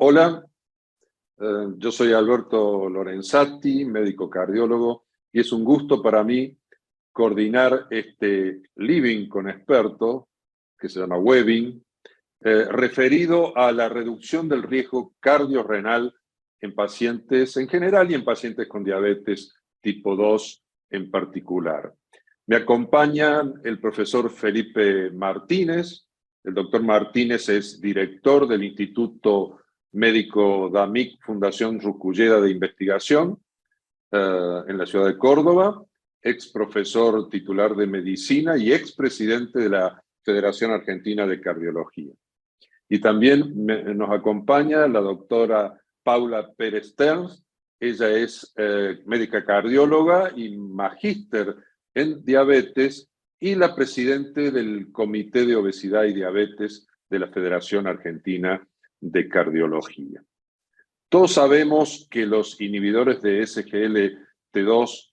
Hola, yo soy Alberto Lorenzati, médico cardiólogo, y es un gusto para mí coordinar este Living con Experto, que se llama Webbing, referido a la reducción del riesgo cardiorrenal en pacientes en general y en pacientes con diabetes tipo 2 en particular. Me acompañan el profesor Felipe Martínez. El doctor Martínez es director del Instituto Médico DAMIC Fundación Ruculleda de Investigación en la ciudad de Córdoba, ex profesor titular de medicina y ex presidente de la Federación Argentina de Cardiología. Y también nos acompaña la doctora Paula Pérez Terns. Ella es médica cardióloga y magíster en diabetes y la presidente del Comité de Obesidad y Diabetes de la Federación Argentina de Cardiología. Todos sabemos que los inhibidores de SGLT2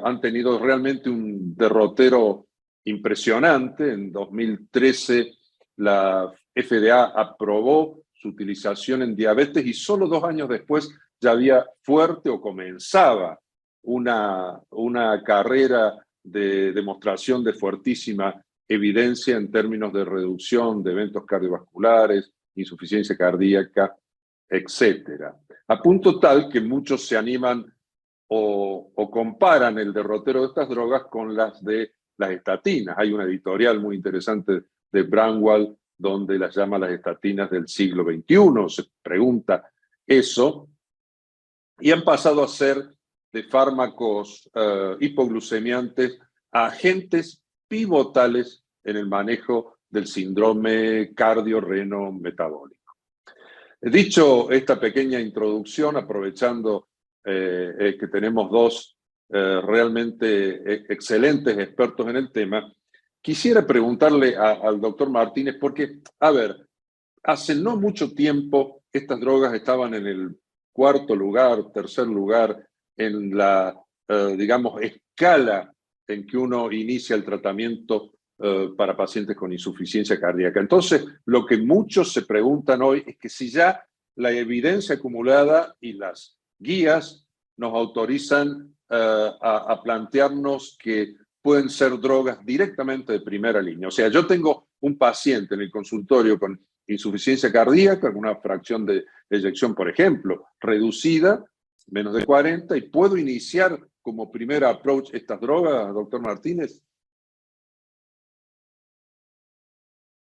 han tenido realmente un derrotero impresionante. En 2013 la FDA aprobó su utilización en diabetes y solo 2 años después ya había fuerte o comenzaba una carrera de demostración de fuertísima evidencia en términos de reducción de eventos cardiovasculares, insuficiencia cardíaca, etcétera. A punto tal que muchos se animan o comparan el derrotero de estas drogas con las de las estatinas. Hay una editorial muy interesante de Bramwell donde las llama las estatinas del siglo XXI. Se pregunta eso. Y han pasado a ser de fármacos hipoglucemiantes a agentes pivotales en el manejo del síndrome cardiorreno-metabólico. Dicho esta pequeña introducción, aprovechando que tenemos dos realmente excelentes expertos en el tema, quisiera preguntarle al doctor Martínez, porque, a ver, hace no mucho tiempo estas drogas estaban en el cuarto lugar, tercer lugar, en la, digamos, escala en que uno inicia el tratamiento para pacientes con insuficiencia cardíaca. Entonces, lo que muchos se preguntan hoy es que si ya la evidencia acumulada y las guías nos autorizan a plantearnos que pueden ser drogas directamente de primera línea. O sea, yo tengo un paciente en el consultorio con insuficiencia cardíaca, con una fracción de eyección, por ejemplo, reducida, menos de 40, y puedo iniciar como primer approach estas drogas, doctor Martínez.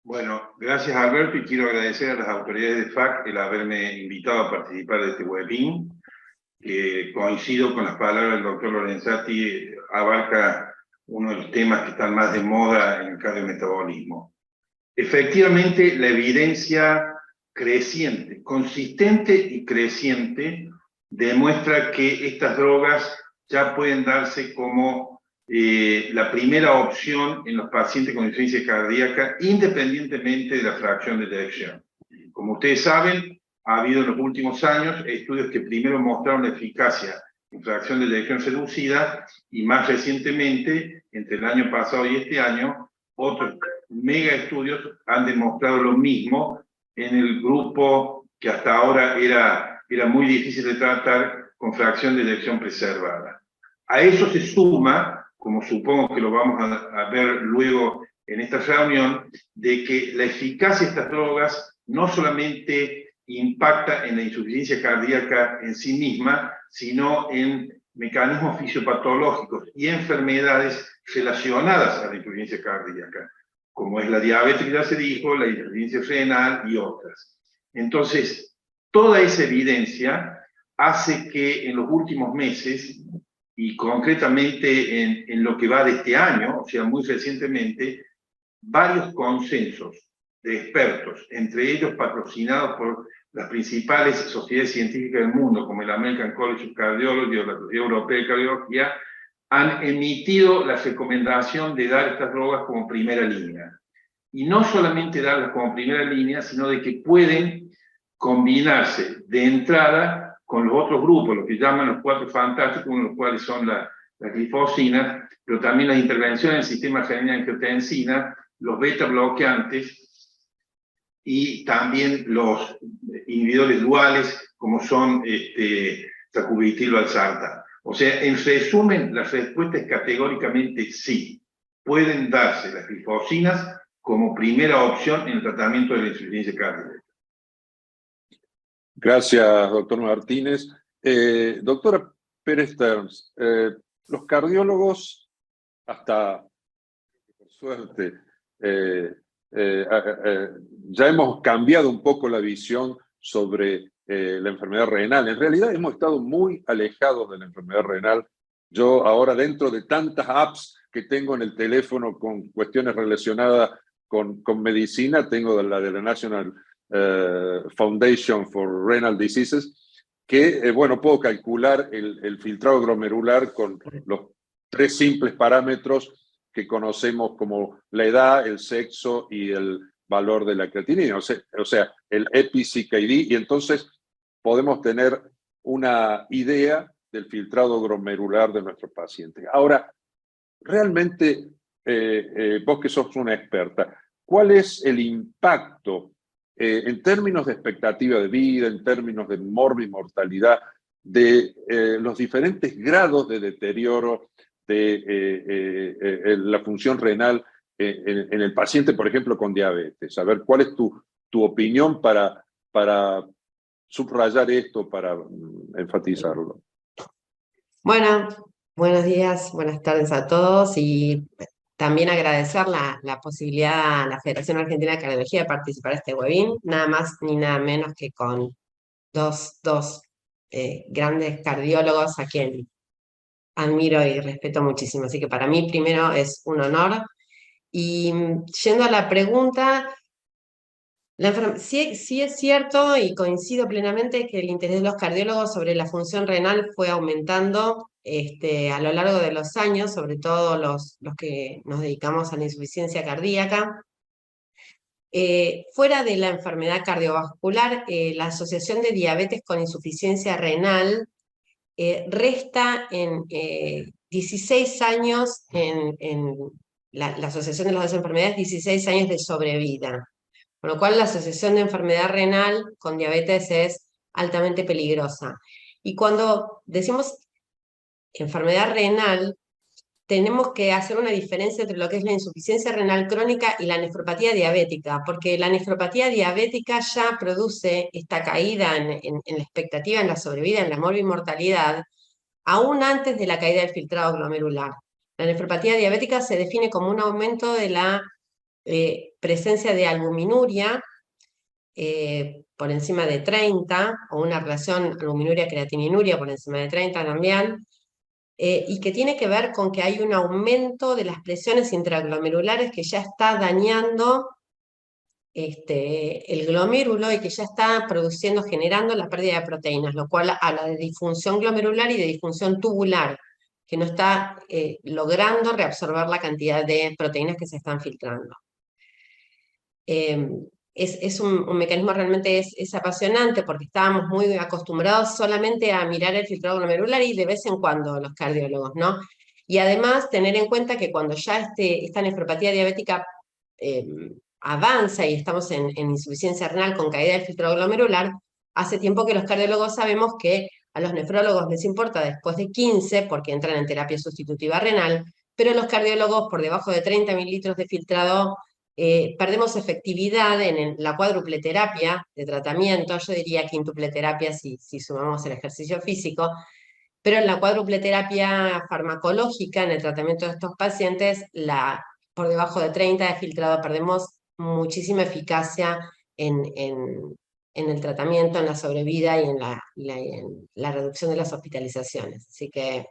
Bueno, gracias Alberto, y quiero agradecer a las autoridades de FAC el haberme invitado a participar de este webinar, que coincido con las palabras del doctor Lorenzati, abarca uno de los temas que están más de moda en el cardiometabolismo. Efectivamente, la evidencia creciente, consistente y creciente, demuestra que estas drogas ya pueden darse como la primera opción en los pacientes con insuficiencia cardíaca, independientemente de la fracción de eyección. Como ustedes saben, ha habido en los últimos años estudios que primero mostraron la eficacia en fracción de eyección reducida, y más recientemente, entre el año pasado y este año, otros mega estudios han demostrado lo mismo en el grupo que hasta ahora era muy difícil de tratar, con fracción de eyección preservada. A eso se suma, como supongo que lo vamos a ver luego en esta reunión, de que la eficacia de estas drogas no solamente impacta en la insuficiencia cardíaca en sí misma, sino en mecanismos fisiopatológicos y enfermedades relacionadas a la insuficiencia cardíaca, como es la diabetes, que ya se dijo, la insuficiencia renal y otras. Entonces, toda esa evidencia hace que en los últimos meses, y concretamente en lo que va de este año, o sea, muy recientemente, varios consensos de expertos, entre ellos patrocinados por las principales sociedades científicas del mundo, como el American College of Cardiology o la Sociedad Europea de Cardiología, han emitido la recomendación de dar estas drogas como primera línea. Y no solamente darlas como primera línea, sino de que pueden combinarse de entrada con los otros grupos, lo que llaman los 4 fantásticos, uno de los cuales son la glifosina, pero también las intervenciones en el sistema renina-angiotensina, los beta bloqueantes y también los inhibidores duales, como son sacubitril valsartán. O sea, en resumen, la respuesta es categóricamente sí. Pueden darse las glifosinas como primera opción en el tratamiento de la insuficiencia cardíaca. Gracias, doctor Martínez. Doctora Pérez Terns, los cardiólogos, hasta por suerte, ya hemos cambiado un poco la visión sobre la enfermedad renal. En realidad hemos estado muy alejados de la enfermedad renal. Yo ahora, dentro de tantas apps que tengo en el teléfono con cuestiones relacionadas con medicina, tengo la de la National Foundation for Renal Diseases, que, bueno, puedo calcular el filtrado glomerular con los 3 simples parámetros que conocemos como la edad, el sexo y el valor de la creatinina, o sea, el EPI-CKD, y entonces podemos tener una idea del filtrado glomerular de nuestros pacientes. Ahora, realmente, vos que sos una experta, ¿cuál es el impacto en términos de expectativa de vida, en términos de mortalidad, de los diferentes grados de deterioro de la función renal en el paciente, por ejemplo, con diabetes? A ver, ¿cuál es tu opinión para subrayar esto, para enfatizarlo? Bueno, buenos días, buenas tardes a todos y también agradecer la posibilidad a la Federación Argentina de Cardiología de participar en este webinar, nada más ni nada menos que con dos grandes cardiólogos a quien admiro y respeto muchísimo. Así que para mí primero es un honor. Y yendo a la pregunta, sí es cierto y coincido plenamente que el interés de los cardiólogos sobre la función renal fue aumentando a lo largo de los años, sobre todo los que nos dedicamos a la insuficiencia cardíaca. Fuera de la enfermedad cardiovascular, la Asociación de Diabetes con Insuficiencia Renal resta en 16 años, la Asociación de las dos enfermedades, 16 años de sobrevida. Con lo cual la asociación de enfermedad renal con diabetes es altamente peligrosa. Y cuando decimos enfermedad renal, tenemos que hacer una diferencia entre lo que es la insuficiencia renal crónica y la nefropatía diabética, porque la nefropatía diabética ya produce esta caída en la expectativa, en la sobrevida, en la morbimortalidad, aún antes de la caída del filtrado glomerular. La nefropatía diabética se define como un aumento de la presencia de albuminuria por encima de 30, o una relación albuminuria-creatininuria por encima de 30 también, y que tiene que ver con que hay un aumento de las presiones intraglomerulares que ya está dañando el glomérulo y que ya está generando la pérdida de proteínas, lo cual habla de disfunción glomerular y de disfunción tubular, que no está logrando reabsorber la cantidad de proteínas que se están filtrando. Es un mecanismo realmente es apasionante porque estábamos muy acostumbrados solamente a mirar el filtrado glomerular y de vez en cuando los cardiólogos, ¿no? Y además tener en cuenta que cuando ya esta nefropatía diabética avanza y estamos en insuficiencia renal con caída del filtrado glomerular, hace tiempo que los cardiólogos sabemos que a los nefrólogos les importa después de 15 porque entran en terapia sustitutiva renal, pero los cardiólogos por debajo de 30 mililitros de filtrado perdemos efectividad en la cuádruple terapia de tratamiento, yo diría quíntuple terapia si sumamos el ejercicio físico, pero en la cuádruple terapia farmacológica, en el tratamiento de estos pacientes, por debajo de 30 de filtrado perdemos muchísima eficacia en el tratamiento, en la sobrevida y en la reducción de las hospitalizaciones. Así que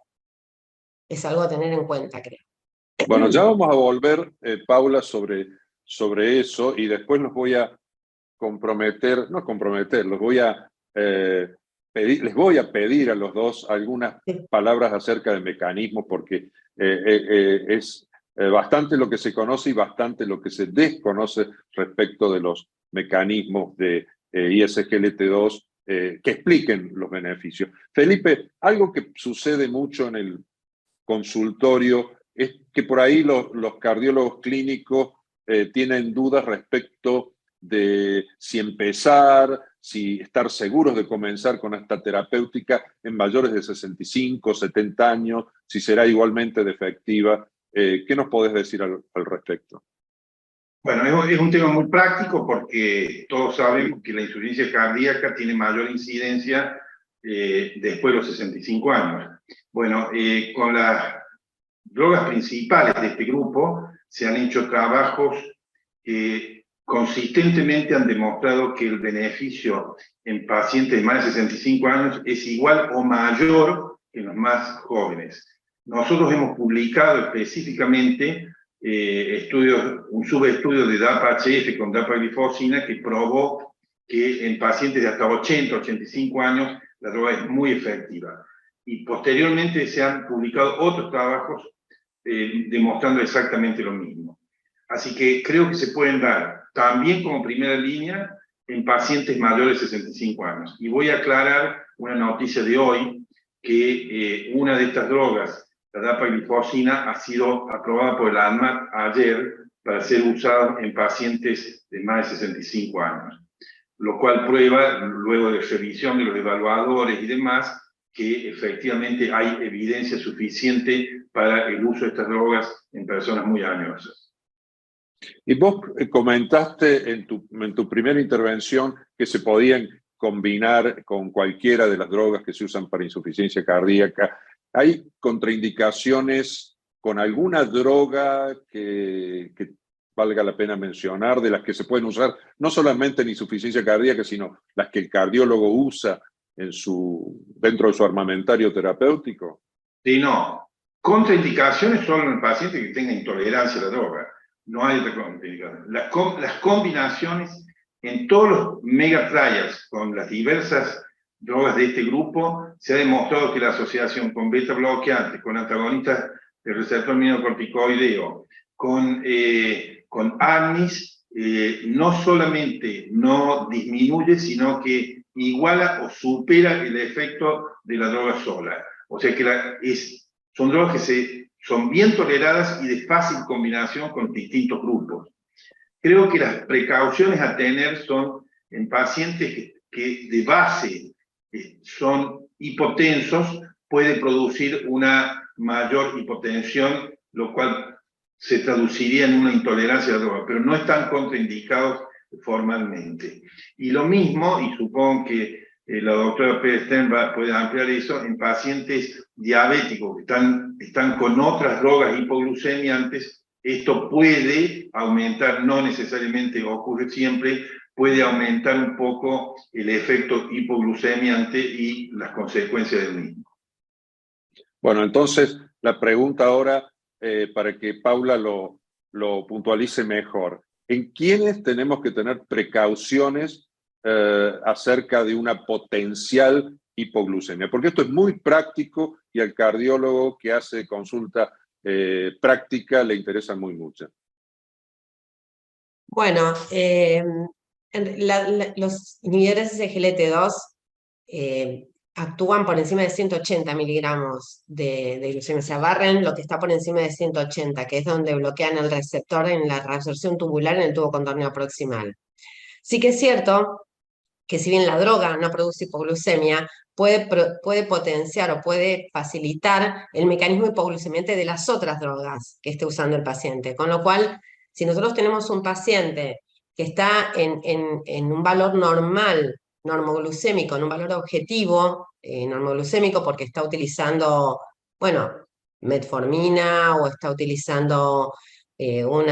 es algo a tener en cuenta, creo. Bueno, ya vamos a volver, Paula, sobre eso, y después los voy a les voy a pedir a los dos algunas palabras acerca de mecanismos, porque es bastante lo que se conoce y bastante lo que se desconoce respecto de los mecanismos de ISGLT2 que expliquen los beneficios. Felipe, algo que sucede mucho en el consultorio es que por ahí los cardiólogos clínicos tienen dudas respecto de si empezar, si estar seguros de comenzar con esta terapéutica en mayores de 65, 70 años, si será igualmente de efectiva. ¿Qué nos podés decir al respecto? Bueno, es un tema muy práctico porque todos sabemos que la insuficiencia cardíaca tiene mayor incidencia después de los 65 años. Bueno, con las drogas principales de este grupo se han hecho trabajos que consistentemente han demostrado que el beneficio en pacientes de más de 65 años es igual o mayor que en los más jóvenes. Nosotros hemos publicado específicamente un subestudio de DAPA-HF con dapaglifosina que probó que en pacientes de hasta 80, 85 años la droga es muy efectiva. Y posteriormente se han publicado otros trabajos demostrando exactamente lo mismo. Así que creo que se pueden dar también como primera línea en pacientes mayores de 65 años. Y voy a aclarar una noticia de hoy, que una de estas drogas, la dapaglifosina, ha sido aprobada por el ANMAT ayer para ser usada en pacientes de más de 65 años, lo cual prueba, luego de revisión de los evaluadores y demás, que efectivamente hay evidencia suficiente para el uso de estas drogas en personas muy añosas. Y vos comentaste en tu primera intervención que se podían combinar con cualquiera de las drogas que se usan para insuficiencia cardíaca. ¿Hay contraindicaciones con alguna droga que valga la pena mencionar, de las que se pueden usar no solamente en insuficiencia cardíaca, sino las que el cardiólogo usa dentro de su armamentario terapéutico? Sí, no. Contraindicaciones solo en el paciente que tenga intolerancia a la droga. No hay otra contraindicación. Las combinaciones en todos los megatrials con las diversas drogas de este grupo, se ha demostrado que la asociación con beta bloqueantes, con antagonistas del receptor aminocorticoideo, con ARNIs, no solamente no disminuye, sino que iguala o supera el efecto de la droga sola. O sea que son drogas que son bien toleradas y de fácil combinación con distintos grupos. Creo que las precauciones a tener son en pacientes que de base son hipotensos, puede producir una mayor hipotensión, lo cual se traduciría en una intolerancia a la droga, pero no están contraindicados formalmente. Y lo mismo, y supongo que la doctora Pérez Stern puede ampliar eso, en pacientes diabéticos que están con otras drogas hipoglucemiantes, esto puede aumentar, no necesariamente ocurre siempre, puede aumentar un poco el efecto hipoglucemiante y las consecuencias del mismo. Bueno, entonces la pregunta ahora, para que Paula lo puntualice mejor. ¿En quiénes tenemos que tener precauciones acerca de una potencial hipoglucemia? Porque esto es muy práctico y al cardiólogo que hace consulta práctica le interesa muy mucho. Bueno, los inhibidores de SGLT2 actúan por encima de 180 miligramos de glucemia, o sea, barren lo que está por encima de 180, que es donde bloquean el receptor en la reabsorción tubular en el tubo contorneo proximal. Sí que es cierto que si bien la droga no produce hipoglucemia, puede potenciar o puede facilitar el mecanismo hipoglucemiante de las otras drogas que esté usando el paciente. Con lo cual, si nosotros tenemos un paciente que está en un valor normal, normoglucémico, en un valor objetivo normoglucémico, porque está utilizando, bueno, metformina o está utilizando un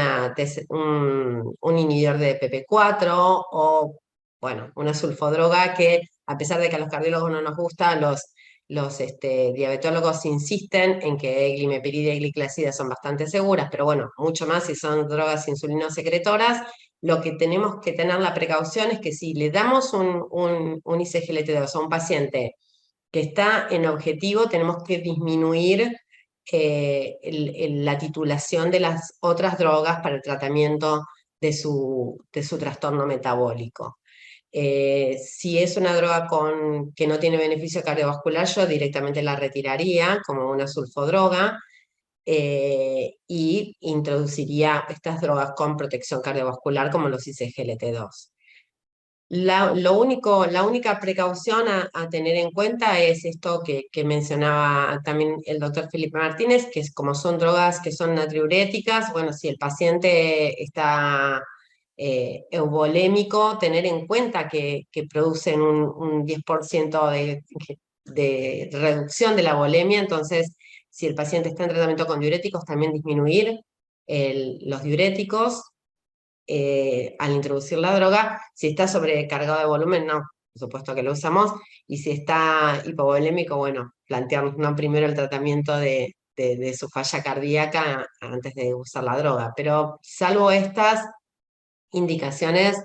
inhibidor de PP4 o bueno, una sulfodroga que, a pesar de que a los cardiólogos no nos gusta, los diabetólogos insisten en que glimepirida y gliclazida son bastante seguras, pero bueno, mucho más si son drogas insulinosecretoras. Lo que tenemos que tener la precaución es que si le damos un ISGLT2 a un paciente que está en objetivo, tenemos que disminuir la titulación de las otras drogas para el tratamiento de su trastorno metabólico. Si es una droga que no tiene beneficio cardiovascular, yo directamente la retiraría como una sulfodroga. y introduciría estas drogas con protección cardiovascular como los ICGLT2. La única precaución a tener en cuenta es esto que mencionaba también el doctor Felipe Martínez, que es como son drogas que son natriuréticas, bueno, si el paciente está eubolémico, tener en cuenta que producen un 10% de reducción de la volemia, entonces si el paciente está en tratamiento con diuréticos, también disminuir los diuréticos al introducir la droga. Si está sobrecargado de volumen, no, por supuesto que lo usamos, y si está hipovolémico, bueno, plantearnos no primero el tratamiento de su falla cardíaca antes de usar la droga, pero salvo estas indicaciones,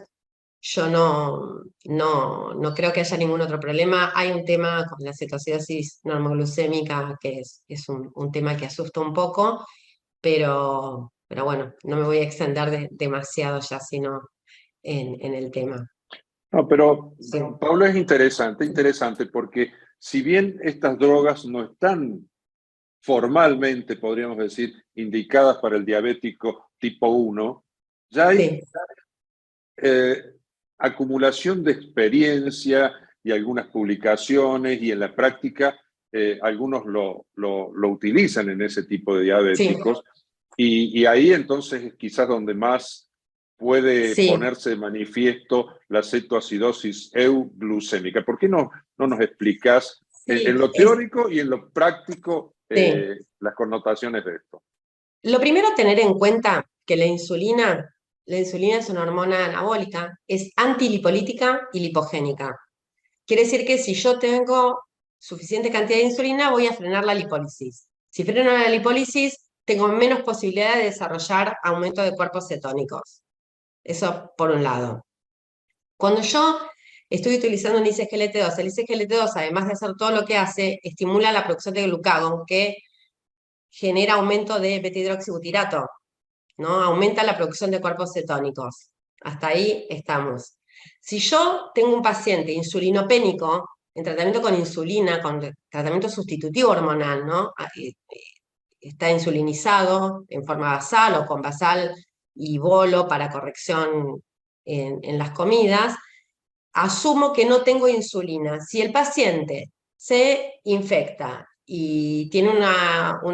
yo no creo que haya ningún otro problema. Hay un tema con la cetocidosis normoglucémica, que es un tema que asusta un poco, pero bueno, no me voy a extender demasiado ya, sino en el tema. No, pero Sí, Pablo, es interesante, porque si bien estas drogas no están formalmente, podríamos decir, indicadas para el diabético tipo 1, ya hay sí, eh, acumulación de experiencia y algunas publicaciones, y en la práctica algunos lo utilizan en ese tipo de sí, diabéticos, y ahí entonces es quizás donde más puede sí, ponerse de manifiesto la cetoacidosis euglucémica. ¿Por qué no nos explicas sí, en lo teórico y en lo práctico sí. las connotaciones de esto? Lo primero, tener en cuenta que la insulina es una hormona anabólica, es antilipolítica y lipogénica. Quiere decir que si yo tengo suficiente cantidad de insulina, voy a frenar la lipólisis. Si freno la lipólisis, tengo menos posibilidad de desarrollar aumento de cuerpos cetónicos. Eso por un lado. Cuando yo estoy utilizando un ISGLT2, el ISGLT2, además de hacer todo lo que hace, estimula la producción de glucagón, que genera aumento de beta-hidroxibutirato, ¿no? Aumenta la producción de cuerpos cetónicos. Hasta ahí estamos. Si yo tengo un paciente insulinopénico, en tratamiento con insulina, con tratamiento sustitutivo hormonal, ¿no? Está insulinizado en forma basal o con basal y bolo para corrección en las comidas, asumo que no tengo insulina. Si el paciente se infecta y tiene un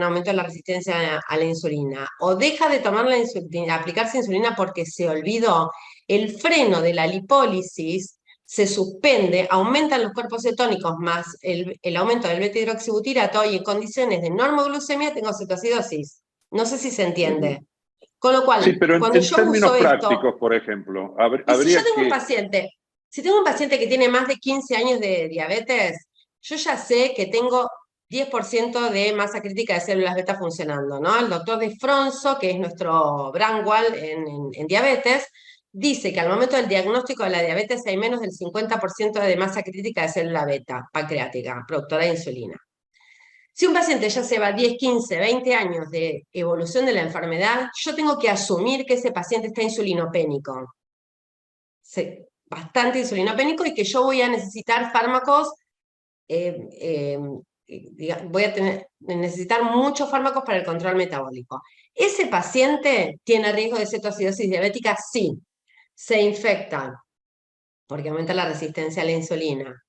aumento de la resistencia a la insulina, o deja de tomar la insulina, aplicarse insulina porque se olvidó, el freno de la lipólisis se suspende, aumentan los cuerpos cetónicos más el aumento del beta-hidroxibutirato, y en condiciones de normoglucemia tengo cetoacidosis. No sé si se entiende. Con lo Sí, cual, pero cuando en yo términos uso esto, prácticos, por ejemplo, y si yo habría tengo un que... paciente, si tengo un paciente que tiene más de 15 años de diabetes, yo ya sé que tengo 10% de masa crítica de células beta funcionando, ¿no? El doctor de Fronzo, que es nuestro Brandwall en diabetes, dice que al momento del diagnóstico de la diabetes hay menos del 50% de masa crítica de célula beta pancreática, productora de insulina. Si un paciente ya lleva 10, 15, 20 años de evolución de la enfermedad, yo tengo que asumir que ese paciente está insulinopénico, bastante insulinopénico, y que yo voy a necesitar fármacos, voy a necesitar muchos fármacos para el control metabólico. ¿Ese paciente tiene riesgo de cetoacidosis diabética? Sí. Se infecta porque aumenta la resistencia a la insulina.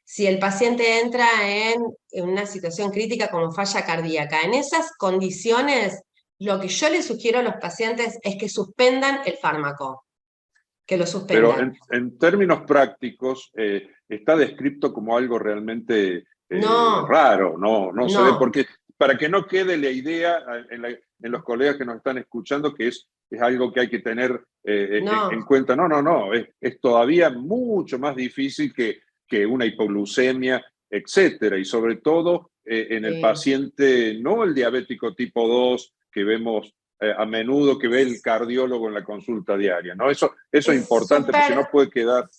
Si el paciente entra en una situación crítica como falla cardíaca, en esas condiciones, lo que yo le sugiero a los pacientes es que suspendan el fármaco, que lo Pero suspendan. en términos prácticos, está descrito como algo realmente No, raro, no se ve, no, porque para que no quede la idea en los colegas que nos están escuchando que es algo que hay que tener en no. cuenta. No, es todavía mucho más difícil que una hipoglucemia, etcétera, y sobre todo en el Sí. paciente, no el diabético tipo 2 que vemos a menudo, que ve el cardiólogo en la consulta diaria, ¿no? Eso es Es importante, porque si súper no puede quedar...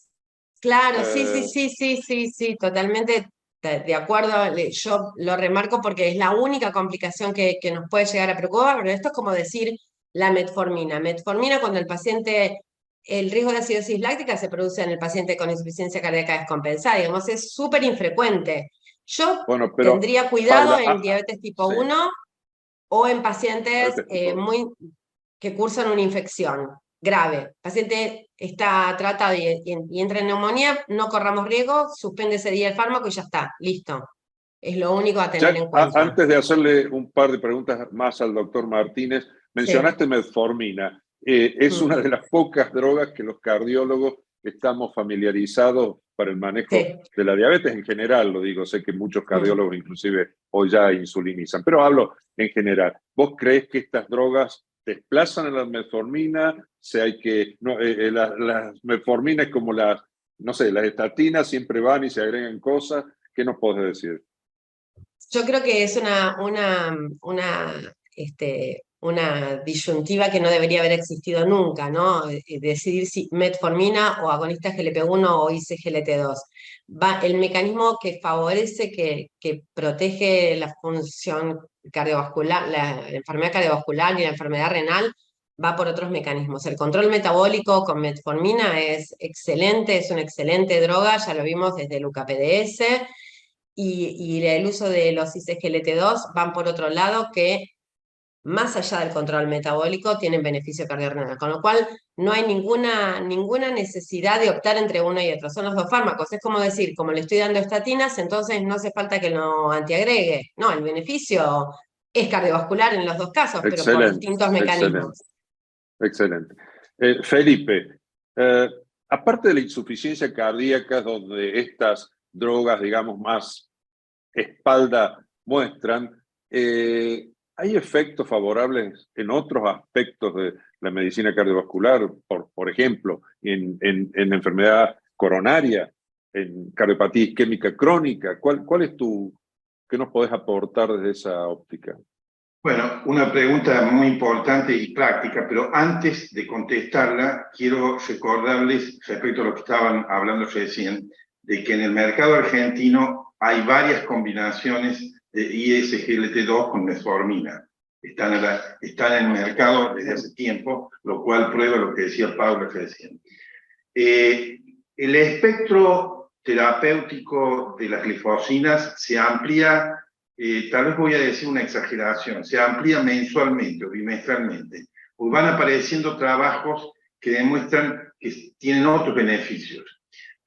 claro, sí, sí, eh, sí, sí, sí, sí, totalmente de acuerdo. Yo lo remarco porque es la única complicación que nos puede llegar a preocupar, pero esto es como decir la metformina. Metformina, cuando el paciente, el riesgo de acidosis láctica se produce en el paciente con insuficiencia cardíaca descompensada, digamos, es súper infrecuente. Yo bueno, pero tendría cuidado Paula, en diabetes tipo sí. 1 o en pacientes Perfecto. que cursan una infección grave. El paciente está tratado y entra en neumonía, no corramos riesgo, suspende ese día el fármaco y ya está, listo. Es lo único a tener Ya, en cuenta. antes de hacerle un par de preguntas más al doctor Martínez, Sí. mencionaste metformina. Es una de las pocas drogas que los cardiólogos estamos familiarizados para el manejo Sí. de la diabetes en general, lo digo, sé que muchos Mm. cardiólogos inclusive hoy ya insulinizan, pero hablo en general. ¿Vos crees que estas drogas desplazan a la metformina? Si hay que, no, las metforminas como las, no sé, las estatinas siempre van y se agregan cosas. ¿Qué nos podés decir? Yo creo que es una disyuntiva que no debería haber existido nunca, ¿no? Decidir si metformina o agonista GLP-1 o ICGLT2. El mecanismo que favorece, que protege la función cardiovascular, la enfermedad cardiovascular y la enfermedad renal, va por otros mecanismos. El control metabólico con metformina es excelente, es una excelente droga, ya lo vimos desde el UKPDS. Y el uso de los ICGLT2 van por otro lado, que más allá del control metabólico tienen beneficio cardiorrenal, con lo cual no hay ninguna necesidad de optar entre uno y otro. Son los dos fármacos. Es como decir, como le estoy dando estatinas, entonces no hace falta que lo antiagregue. No, el beneficio es cardiovascular en los dos casos, pero por Excelente, distintos excelente, mecanismos. excelente. Felipe, aparte de la insuficiencia cardíaca, donde estas drogas, digamos, más espalda muestran, ¿hay efectos favorables en otros aspectos de la medicina cardiovascular? Por ejemplo, en enfermedad coronaria, en cardiopatía isquémica crónica. ¿Cuál es qué nos podés aportar desde esa óptica? Bueno, una pregunta muy importante y práctica, pero antes de contestarla, quiero recordarles, respecto a lo que estaban hablando recién, de que en el mercado argentino hay varias combinaciones de ISGLT2 con metformina. Están en el mercado desde hace tiempo, lo cual prueba lo que decía Paula recién. El espectro terapéutico de las glifosinas se amplía, tal vez voy a decir una exageración, se amplía mensualmente o bimestralmente, pues van apareciendo trabajos que demuestran que tienen otros beneficios.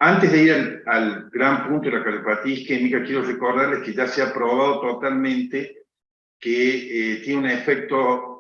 Antes de ir al gran punto de la cardiopatía isquémica, quiero recordarles que ya se ha probado totalmente que tiene un efecto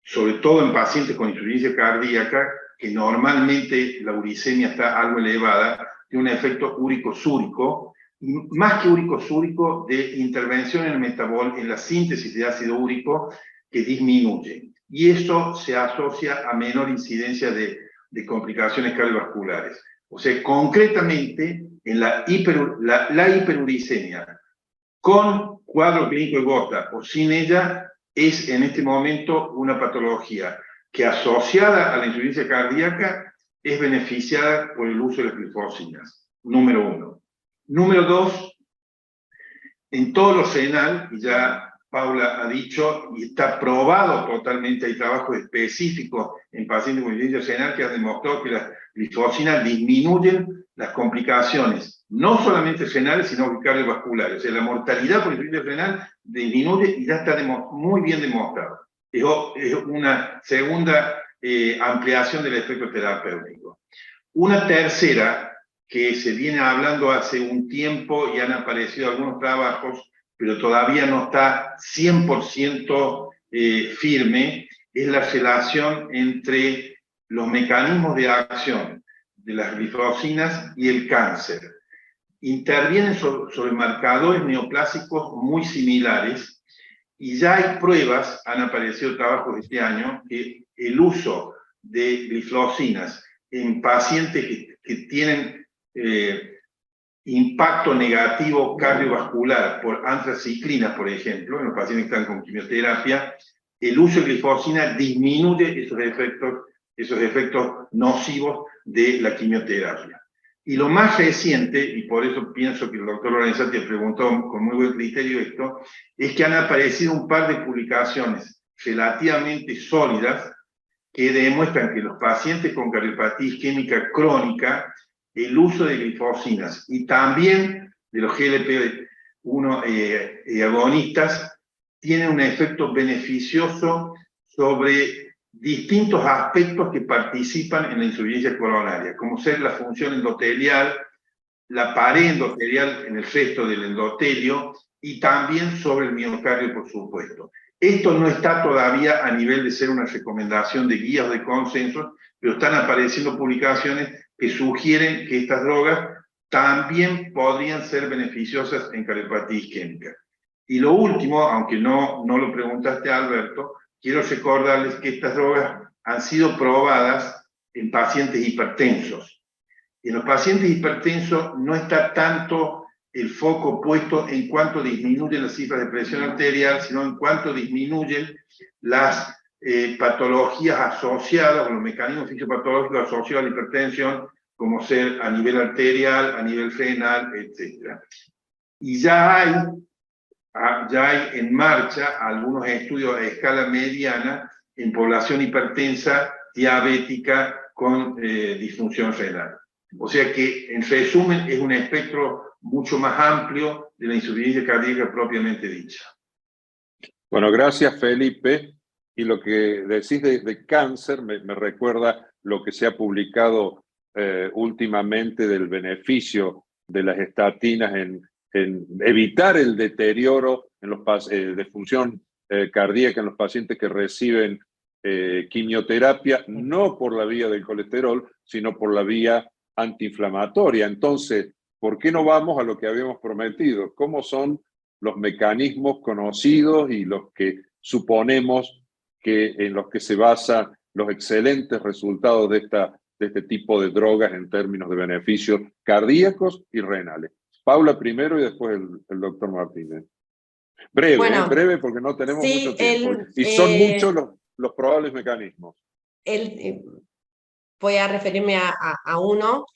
sobre todo en pacientes con insuficiencia cardíaca, que normalmente la uricemia está algo elevada, tiene un efecto úrico-súrico, más que úrico-súrico, de intervención en el metabol, en la síntesis de ácido úrico, que disminuye. Y eso se asocia a menor incidencia de complicaciones cardiovasculares. O sea, concretamente, en la hiperuricemia, con cuadro clínico de gota o sin ella, es en este momento una patología que, asociada a la insuficiencia cardíaca, es beneficiada por el uso de las glifosinas. Número 1. Número 2, en todo lo renal, y ya Paula ha dicho, y está probado totalmente, hay trabajos específicos en pacientes con insuficiencia renal que han demostrado que las glifosinas disminuyen las complicaciones, no solamente renales, sino cardiovasculares. O sea, la mortalidad por insuficiencia renal disminuye y ya está muy bien demostrado. Es una segunda ampliación del efecto terapéutico. Una tercera, que se viene hablando hace un tiempo y han aparecido algunos trabajos, pero todavía no está 100% firme, es la relación entre los mecanismos de acción de las glifosinas y el cáncer. Intervienen sobre marcadores neoplásicos muy similares y ya hay pruebas, han aparecido trabajos este año, que el uso de glifosinas en pacientes que tienen impacto negativo cardiovascular por antraciclina, por ejemplo, en los pacientes que están con quimioterapia, el uso de glifosina disminuye esos efectos nocivos de la quimioterapia. Y lo más reciente, y por eso pienso que el doctor Lorenzati preguntó con muy buen criterio esto, es que han aparecido un par de publicaciones relativamente sólidas que demuestran que los pacientes con cardiopatía isquémica crónica, el uso de glifosinas y también de los y agonistas, tienen un efecto beneficioso sobre distintos aspectos que participan en la insuficiencia coronaria, como ser la función endotelial, la pared endotelial en el resto del endotelio y también sobre el miocardio, por supuesto. Esto no está todavía a nivel de ser una recomendación de guías de consenso, pero están apareciendo publicaciones que sugieren que estas drogas también podrían ser beneficiosas en cardiopatía isquémica. Y lo último, aunque no lo preguntaste, Alberto, quiero recordarles que estas drogas han sido probadas en pacientes hipertensos. En los pacientes hipertensos no está tanto el foco puesto en cuánto disminuyen las cifras de presión arterial, sino en cuánto disminuyen las patologías asociadas, o los mecanismos fisiopatológicos asociados a la hipertensión, como ser a nivel arterial, a nivel renal, etc. Y ya hay en marcha algunos estudios a escala mediana en población hipertensa, diabética, con disfunción renal. O sea que, en resumen, es un espectro mucho más amplio de la insuficiencia cardíaca propiamente dicha. Bueno, gracias, Felipe. Y lo que decís de cáncer me recuerda lo que se ha publicado últimamente del beneficio de las estatinas en evitar el deterioro en los, de función cardíaca en los pacientes que reciben quimioterapia, no por la vía del colesterol, sino por la vía antiinflamatoria. Entonces, ¿por qué no vamos a lo que habíamos prometido? ¿Cómo son los mecanismos conocidos y los que suponemos en los que se basan los excelentes resultados de este tipo de drogas en términos de beneficios cardíacos y renales? Paula primero y después el doctor Martínez. Breve, bueno, breve porque no tenemos sí, mucho tiempo. Y son muchos los probables mecanismos. Voy a referirme a uno,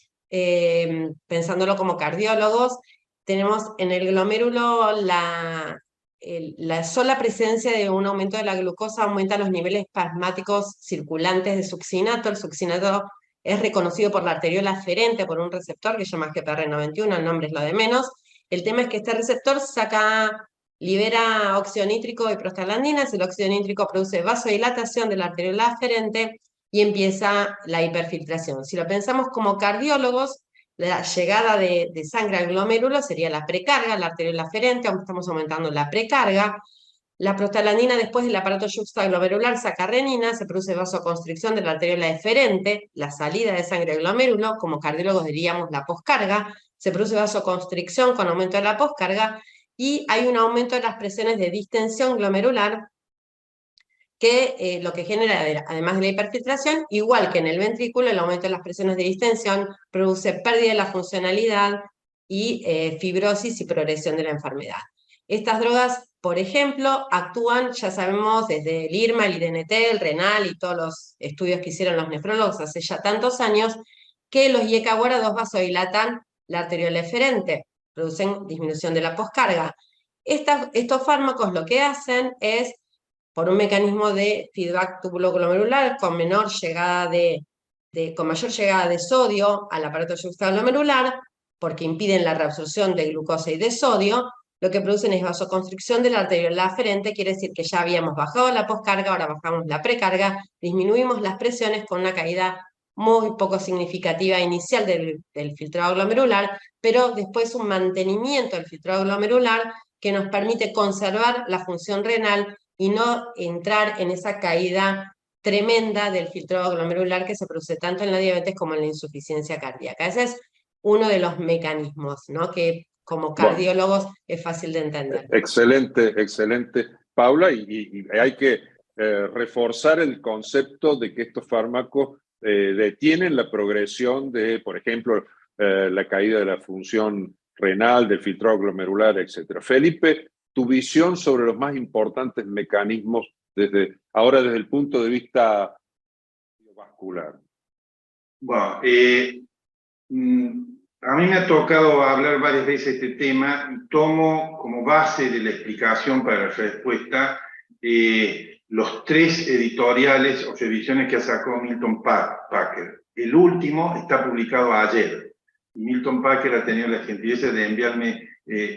pensándolo como cardiólogos. Tenemos en el glomérulo la sola presencia de un aumento de la glucosa aumenta los niveles plasmáticos circulantes de succinato. El succinato es reconocido por la arteriola aferente por un receptor que se llama GPR91, el nombre es lo de menos. El tema es que este receptor libera óxido nítrico y prostaglandinas. El óxido nítrico produce vasodilatación de la arteriola aferente y empieza la hiperfiltración. Si lo pensamos como cardiólogos, la llegada de sangre al glomérulo sería la precarga, la arteriola aferente, aunque estamos aumentando la precarga. La prostaglandina, después del aparato yuxtaglomerular, saca renina, se produce vasoconstricción de la arteriola eferente, la salida de sangre al glomérulo, como cardiólogos diríamos la poscarga, se produce vasoconstricción con aumento de la poscarga, y hay un aumento de las presiones de distensión glomerular, que lo que genera, además de la hiperfiltración, igual que en el ventrículo, el aumento de las presiones de distensión produce pérdida de la funcionalidad y fibrosis y progresión de la enfermedad. Estas drogas, por ejemplo, actúan, ya sabemos, desde el IRMA, el IDNT, el renal y todos los estudios que hicieron los nefrólogos hace ya tantos años, que los IECA-GUARA2 vasodilatan la arteriola eferente, producen disminución de la poscarga. Estos fármacos lo que hacen es, por un mecanismo de feedback tubuloglomerular con mayor llegada de sodio al aparato yuxtaglomerular, porque impiden la reabsorción de glucosa y de sodio, lo que producen es vasoconstricción de la arteriola aferente. Quiere decir que ya habíamos bajado la poscarga, ahora bajamos la precarga, disminuimos las presiones con una caída muy poco significativa inicial del filtrado glomerular, pero después un mantenimiento del filtrado glomerular que nos permite conservar la función renal y no entrar en esa caída tremenda del filtrado glomerular que se produce tanto en la diabetes como en la insuficiencia cardíaca. Ese es uno de los mecanismos, ¿no?, que como cardiólogos es fácil de entender. Excelente, excelente, Paula, y hay que reforzar el concepto de que estos fármacos detienen la progresión de, por ejemplo, la caída de la función renal, del filtrado glomerular, etc. Felipe, tu visión sobre los más importantes mecanismos desde el punto de vista vascular. Bueno, a mí me ha tocado hablar varias veces de este tema y tomo como base de la explicación para la respuesta los 3 editoriales o revisiones que sacó Milton Packer. El último está publicado ayer. Y Milton Packer ha tenido la gentileza de enviarme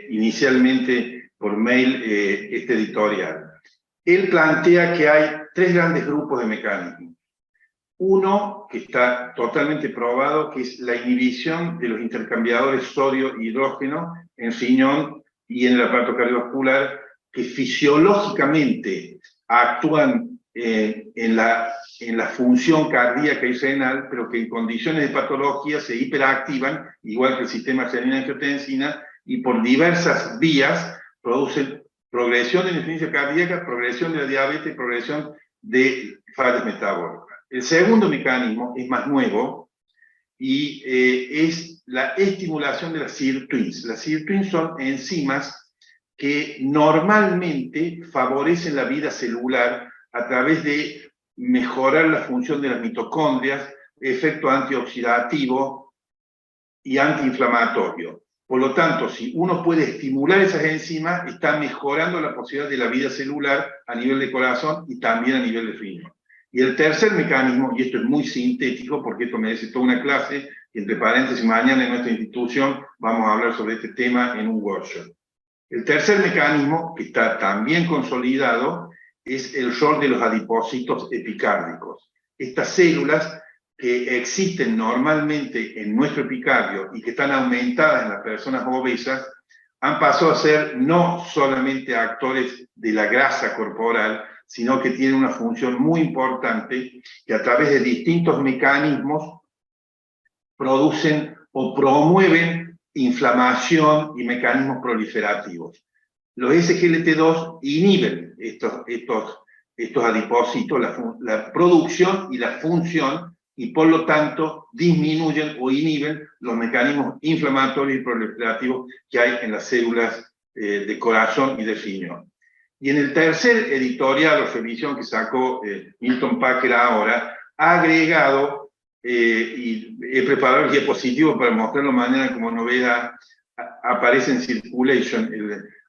inicialmente por mail este editorial. Él plantea que hay tres grandes grupos de mecanismos. Uno, que está totalmente probado, que es la inhibición de los intercambiadores sodio-hidrógeno en riñón y en el aparato cardiovascular, que fisiológicamente actúan en la función cardíaca y renal, pero que en condiciones de patología se hiperactivan, igual que el sistema renina-angiotensina, y por diversas vías producen progresión de la insuficiencia cardíaca, progresión de la diabetes, progresión de fallas metabólicas. El segundo mecanismo es más nuevo y es la estimulación de las sirtuins. Las sirtuins son enzimas que normalmente favorecen la vida celular a través de mejorar la función de las mitocondrias, efecto antioxidativo y antiinflamatorio. Por lo tanto, si uno puede estimular esas enzimas, está mejorando la posibilidad de la vida celular a nivel de corazón y también a nivel de riñón. Y el tercer mecanismo, y esto es muy sintético porque esto merece toda una clase, y entre paréntesis, mañana en nuestra institución vamos a hablar sobre este tema en un workshop. El tercer mecanismo, que está también consolidado, es el rol de los adipocitos epicárdicos. Estas células que existen normalmente en nuestro epicardio y que están aumentadas en las personas obesas, han pasado a ser no solamente actores de la grasa corporal, sino que tienen una función muy importante que a través de distintos mecanismos producen o promueven inflamación y mecanismos proliferativos. Los SGLT2 inhiben estos adipocitos, la producción y la función, y por lo tanto disminuyen o inhiben los mecanismos inflamatorios y proliferativos que hay en las células de corazón y de riñón. Y en el tercer editorial o revisión que sacó Milton Packer ahora, ha agregado, y he preparado el diapositivo para mostrarlo mañana como novedad, aparece en Circulation,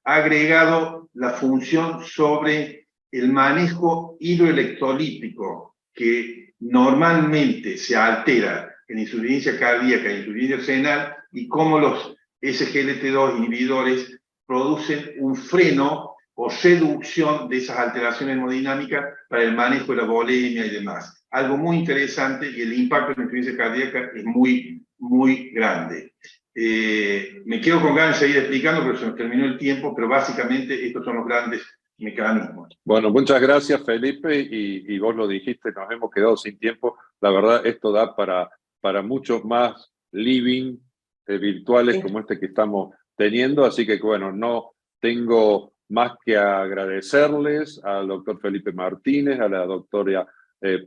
ha agregado la función sobre el manejo hidroelectrolítico que normalmente se altera en insuficiencia cardíaca e insuficiencia renal, y cómo los SGLT2 inhibidores producen un freno o reducción de esas alteraciones hemodinámicas para el manejo de la bulimia y demás. Algo muy interesante, y el impacto en la insuficiencia cardíaca es muy, muy grande. Me quedo con ganas de seguir explicando, pero se nos terminó el tiempo, pero básicamente estos son los grandes mecanismos. Bueno, muchas gracias, Felipe, y vos lo dijiste, nos hemos quedado sin tiempo. La verdad, esto da para muchos más living virtuales como este que estamos teniendo, así que bueno, no tengo más que agradecerles al doctor Felipe Martínez, a la doctora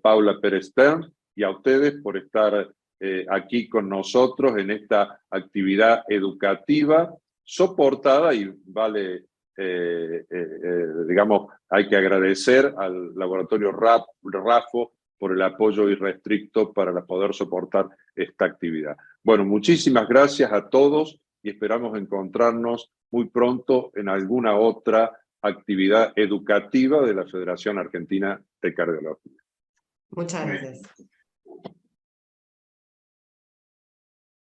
Paula Pérez Stern y a ustedes por estar aquí con nosotros en esta actividad educativa soportada, y vale, digamos, hay que agradecer al laboratorio RAFO por el apoyo irrestricto para poder soportar esta actividad. Bueno, muchísimas gracias a todos y esperamos encontrarnos muy pronto en alguna otra actividad educativa de la Federación Argentina de Cardiología. Muchas gracias.